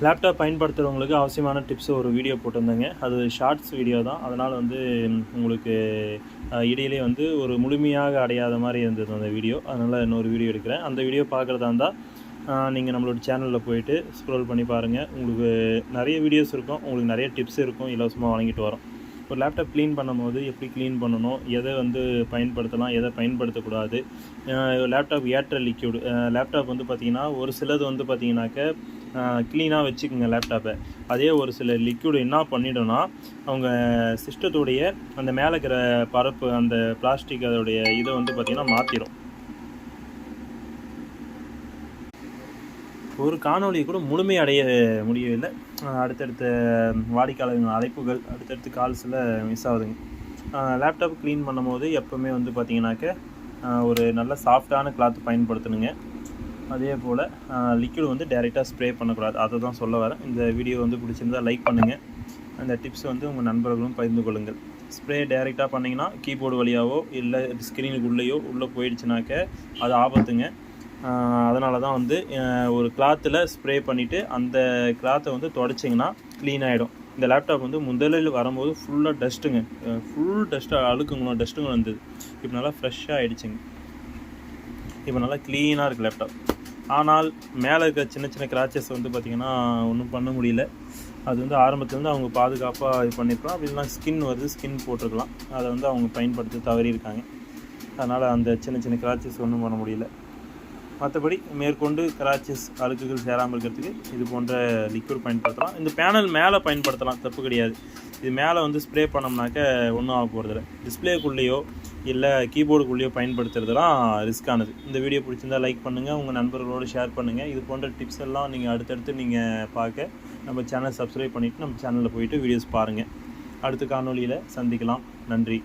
Laptop பயன்படுத்துகிறவங்களுக்கு அவசியமான tips ஒரு video போட்டிருந்தேங்க. அது ஷார்ட்ஸ் வீடியோ தான். அதனால் உங்களுக்கு இடையிலே ஒரு முழுமையாக அடையாத மாதிரி இருந்தது அந்த வீடியோ. அதனால் இன்னொரு வீடியோ எடுக்கிறேன். அந்த வீடியோ பார்க்குறதா இருந்தால் நீங்கள் நம்மளோட சேனலில் போயிட்டு ஸ்க்ரோல் பண்ணி பாருங்கள். உங்களுக்கு நிறைய வீடியோஸ் இருக்கும், உங்களுக்கு நிறைய டிப்ஸ் இருக்கும், இலவசமாக வழங்கிட்டு வரோம். ஒரு லேப்டாப் க்ளீன் பண்ணும்போது எப்படி க்ளீன் பண்ணணும், எதை பயன்படுத்தலாம், எதை பயன்படுத்தக்கூடாது, லேப்டாப் ஏற்ற லிக்யூடு, லேப்டாப் பார்த்திங்கன்னா ஒரு சிலது பார்த்திங்கனாக்க க்ளீனாக வச்சுக்கோங்க லேப்டாப்பை. அதே ஒரு சில லிக்யூடு என்ன பண்ணிவிடும்னா அவங்க சிஸ்டத்துடைய அந்த மேலே இருக்கிற பரப்பு, அந்த பிளாஸ்டிக் அதோடைய இதை பார்த்திங்கன்னா மாற்றிடும். ஒரு காணொலியை கூட முழுமையடைய முடியவில்லை. அடுத்தடுத்த வாடிக்கையாளர்கள் அழைப்புகள், அடுத்தடுத்து கால்ஸில் மிஸ் ஆகுதுங்க. லேப்டாப் க்ளீன் பண்ணும்போது எப்போவுமே பார்த்திங்கனாக்க ஒரு நல்ல சாஃப்டான கிளாத் பயன்படுத்தணுங்க. அதே போல் லிக்விட் டைரெக்டாக ஸ்ப்ரே பண்ணக்கூடாது. அதை தான் சொல்ல வரேன். இந்த வீடியோ பிடிச்சிருந்தால் லைக் பண்ணுங்கள். அந்த டிப்ஸ் உங்கள் நண்பர்களும் பகிர்ந்து கொள்ளுங்கள். ஸ்ப்ரே டைரெக்டாக பண்ணிங்கன்னா கீபோர்டு வழியாவோ இல்லை ஸ்க்ரீனுக்கு உள்ளேயோ உள்ளே போயிடுச்சுனாக்க அது ஆபத்துங்க. அதனால தான் ஒரு கிளாத்தில் ஸ்ப்ரே பண்ணிவிட்டு அந்த கிளாத்தை துடைச்சிங்கன்னா க்ளீன் ஆகிடும். இந்த லேப்டாப் முதலில் வரும்போது ஃபுல்லாக டஸ்ட்டுங்க, ஃபுல் டஸ்ட்டாக அழுக்குங்களும் டஸ்ட்டுங்களும் வந்தது. இப்போ நல்லா ஃப்ரெஷ்ஷாக ஆகிடுச்சுங்க. இப்போ நல்லா க்ளீனாக இருக்குது லேப்டாப். ஆனால் மேலே இருக்கிற சின்ன சின்ன கிராச்சஸ் பார்த்திங்கன்னா ஒன்றும் பண்ண முடியல. அது ஆரம்பத்துலேருந்து அவங்க பாதுகாப்பாக இது பண்ணியிருக்கலாம். அப்படி இல்லைனா ஸ்கின் வருது, ஸ்கின் போட்டிருக்கலாம். அதை அவங்க பயன்படுத்த தவறியிருக்காங்க. அதனால் அந்த சின்ன சின்ன கிராச்சஸ் ஒன்றும் பண்ண முடியல. மற்றபடி மேற்கொண்டு கிராச்சஸ் அழுக்குகள் சேராமல் இருக்கிறதுக்கு இது போன்ற லிக்விட் பயன்படுத்தலாம். இந்த பேனல் மேலே பயன்படுத்தலாம், தப்பு கிடையாது. இது மேலே ஸ்ப்ரே பண்ணோம்னாக்க ஒன்றும் ஆக போகிறதில்ல. டிஸ்பிளேக்குள்ளேயோ இல்லை கீபோர்டுக்குள்ளேயோ பயன்படுத்துறதுலாம் ரிஸ்க்கானது. இந்த வீடியோ பிடிச்சிருந்தால் லைக் பண்ணுங்கள், உங்கள் நண்பர்களோடு ஷேர் பண்ணுங்கள். இது போன்ற டிப்ஸ் எல்லாம் நீங்கள் அடுத்தடுத்து நீங்கள் பார்க்க நம்ம சேனல் சப்ஸ்கிரைப் பண்ணிவிட்டு நம்ம சேனலில் போயிட்டு வீடியோஸ் பாருங்கள். அடுத்த காணொலியில் சந்திக்கலாம். நன்றி.